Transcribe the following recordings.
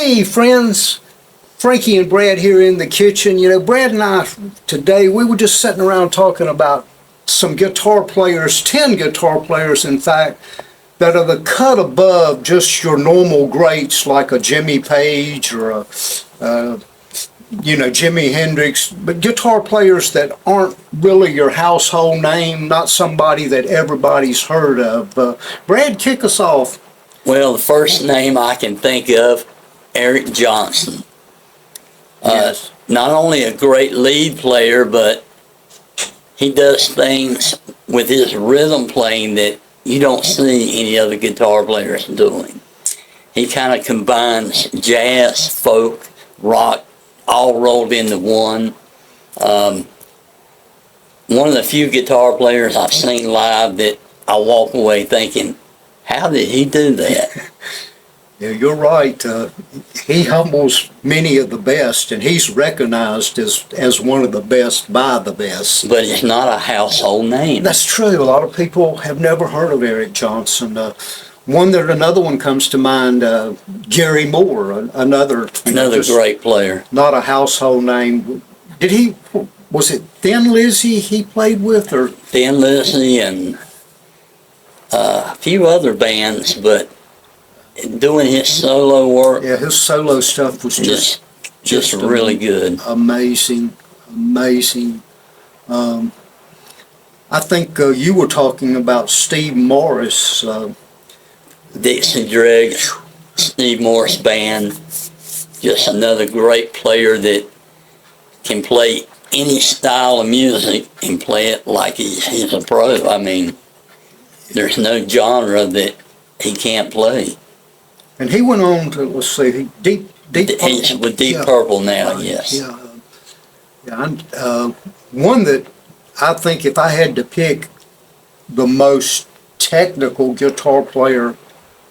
Hey friends, Frankie and Brad here in the kitchen. You know, Brad and I today, we were just sitting around talking about some guitar players, 10 guitar players in fact, that are the cut above just your normal greats like a Jimmy Page or a, Jimi Hendrix, but guitar players that aren't really your household name, not somebody that everybody's heard of. Brad, kick us off. Well, the first name I can think of, Eric Johnson. Yes. Not only a great lead player, but he does things with his rhythm playing that you don't see any other guitar players doing. He kind of combines jazz, folk, rock, all rolled into one. One of the few guitar players I've seen live that I walk away thinking, how did he do that? Yeah, you're right. He humbles many of the best, and he's recognized as one of the best by the best. But it's not a household name. That's true. A lot of people have never heard of Eric Johnson. Another one comes to mind, Gary Moore, another Great player. Not a household name. Was it Thin Lizzy he played with? Or Thin Lizzy and a few other bands, but doing his solo work. Yeah, his solo stuff was just really good. Amazing. I think you were talking about Steve Morris. Dixie Dregs, Steve Morris Band. Just another great player that can play any style of music and play it like he's a pro. I mean, there's no genre that he can't play. And he went on to, let's see, Deep Purple. He's with Deep Purple now, yes. One that I think if I had to pick the most technical guitar player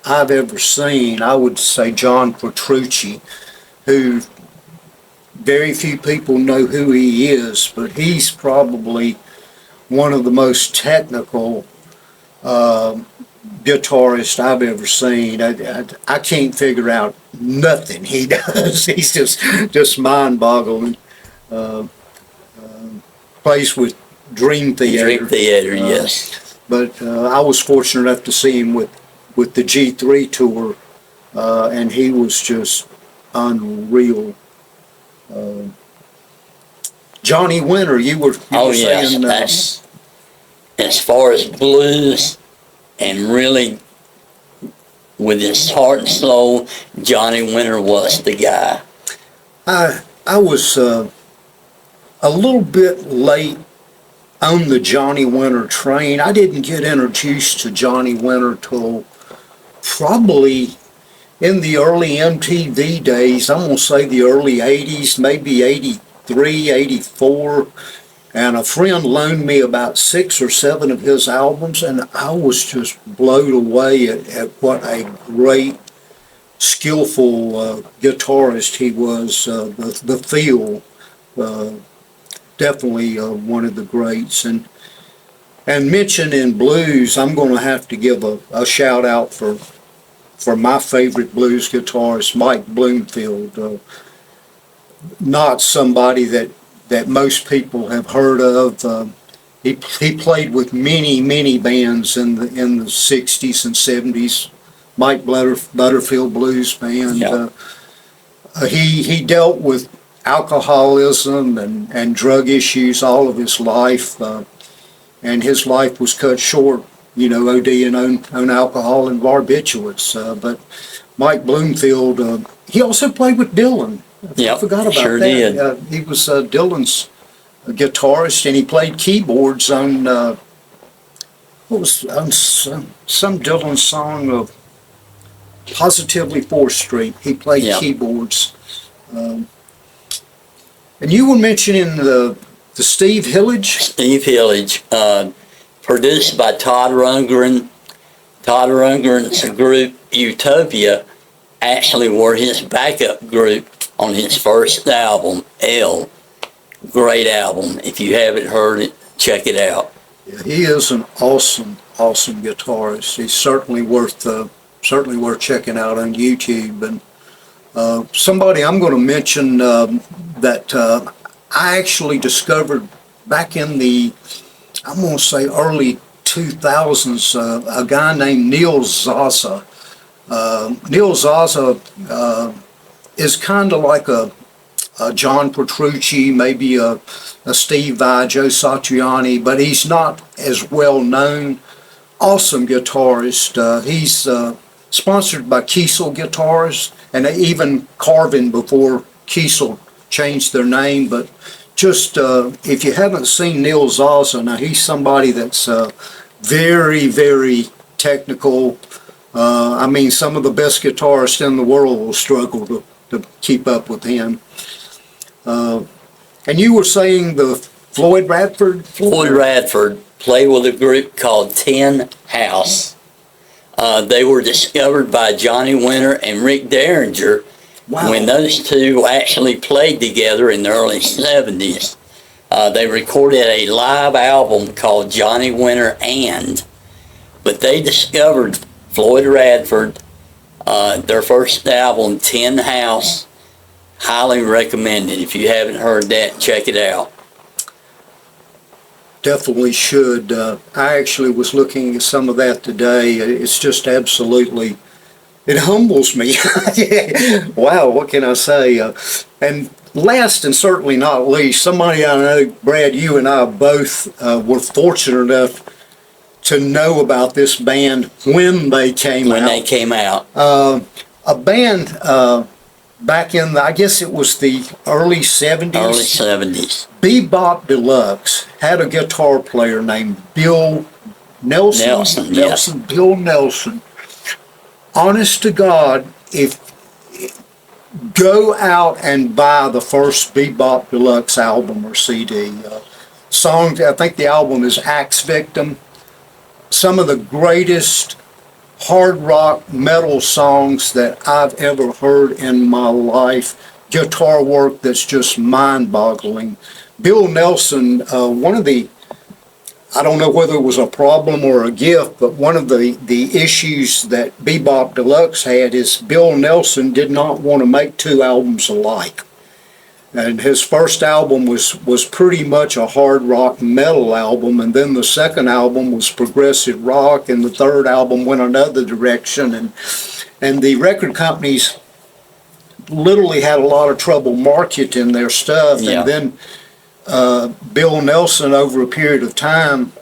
I've ever seen, I would say John Petrucci, who very few people know who he is, but he's probably one of the most technical guitarist I've ever seen. I can't figure out nothing he does. He's just mind-boggling. Plays with Dream Theater. Dream Theater, yes. But I was fortunate enough to see him with the G3 tour, and he was just unreal. Johnny Winter, you were saying. That's, as far as blues, and really, with his heart and soul, Johnny Winter was the guy. I was a little bit late on the Johnny Winter train. I didn't get introduced to Johnny Winter till probably in the early MTV days. I'm going to say the early 80s, maybe 83, 84. And a friend loaned me about 6 or 7 of his albums, and I was just blown away at what a great, skillful guitarist he was. The feel, definitely one of the greats. And mentioned in blues, I'm going to have to give a shout out for my favorite blues guitarist, Mike Bloomfield. Not somebody that most people have heard of. He played with many bands in the 60s and 70s. Mike Butterfield Blues Band. Yeah. He dealt with alcoholism and drug issues all of his life, and his life was cut short, ODing on alcohol and barbiturates. But Mike Bloomfield, he also played with Dylan. I forgot about sure that. Did. He was Dylan's guitarist, and he played keyboards on some Dylan song of Positively 4th Street. He played keyboards. And you were mentioning the Steve Hillage? Steve Hillage, produced by Todd Rungren. Todd Rungren's group, Utopia, actually were his backup group on his first album, L. Great album. If you haven't heard it, check it out. Yeah, he is an awesome guitarist. He's certainly worth checking out on YouTube. And Somebody I'm going to mention that I actually discovered back in the, I'm going to say early 2000s, a guy named Neil Zaza. Neil Zaza is kind of like a John Petrucci, maybe a Steve Vai, Joe Satriani, but he's not as well known. Awesome guitarist. He's sponsored by Kiesel Guitars, and even Carvin before Kiesel changed their name. But just if you haven't seen Neil Zaza, now he's somebody that's very, very technical. I mean, some of the best guitarists in the world will struggle to keep up with him. And you were saying the Floyd Radford? Floyd Radford played with a group called Tin House. They were discovered by Johnny Winter and Rick Derringer. Wow. When those two actually played together in the early 70s. They recorded a live album called Johnny Winter but they discovered Floyd Radford, their first album, Tin House. Highly recommended. If you haven't heard that, check it out. Definitely should. I actually was looking at some of that today. It's just absolutely, it humbles me. Wow, what can I say? And last and certainly not least, somebody I know, Brad, you and I both were fortunate enough to know about this band when they came out. When they came out. A band back in, I guess it was the early 70s. Early 70s. Bebop Deluxe had a guitar player named Bill Nelson. Yes. Bill Nelson. Honest to God, if go out and buy the first Bebop Deluxe album or CD. Song, I think the album is Axe Victim. Some of the greatest hard rock metal songs that I've ever heard in my life. Guitar work that's just mind-boggling. Bill Nelson, one of the, I don't know whether it was a problem or a gift, but one of the issues that Bebop Deluxe had is Bill Nelson did not want to make two albums alike. And his first album was pretty much a hard rock metal album, and then the second album was progressive rock, and the third album went another direction, and the record companies literally had a lot of trouble marketing their stuff. Yeah. And then Bill Nelson, over a period of time,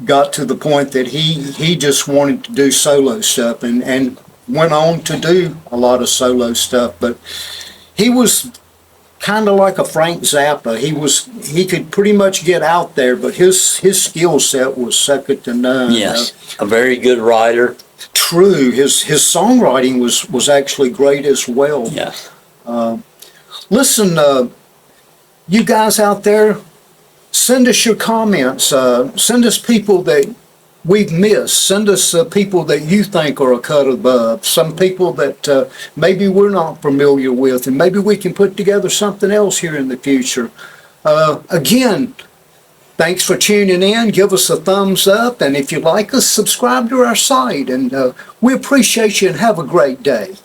got to the point that he just wanted to do solo stuff, and went on to do a lot of solo stuff. But he was kind of like a Frank Zappa. He could pretty much get out there, but his skill set was second to none. Yes, a very good writer. True, his songwriting was actually great as well. Yes. Listen, you guys out there, send us your comments. Send us people that we've missed. Send us people that you think are a cut above. Some people that maybe we're not familiar with, and maybe we can put together something else here in the future. Again, thanks for tuning in. Give us a thumbs up, and if you like us, subscribe to our site. And we appreciate you, and have a great day.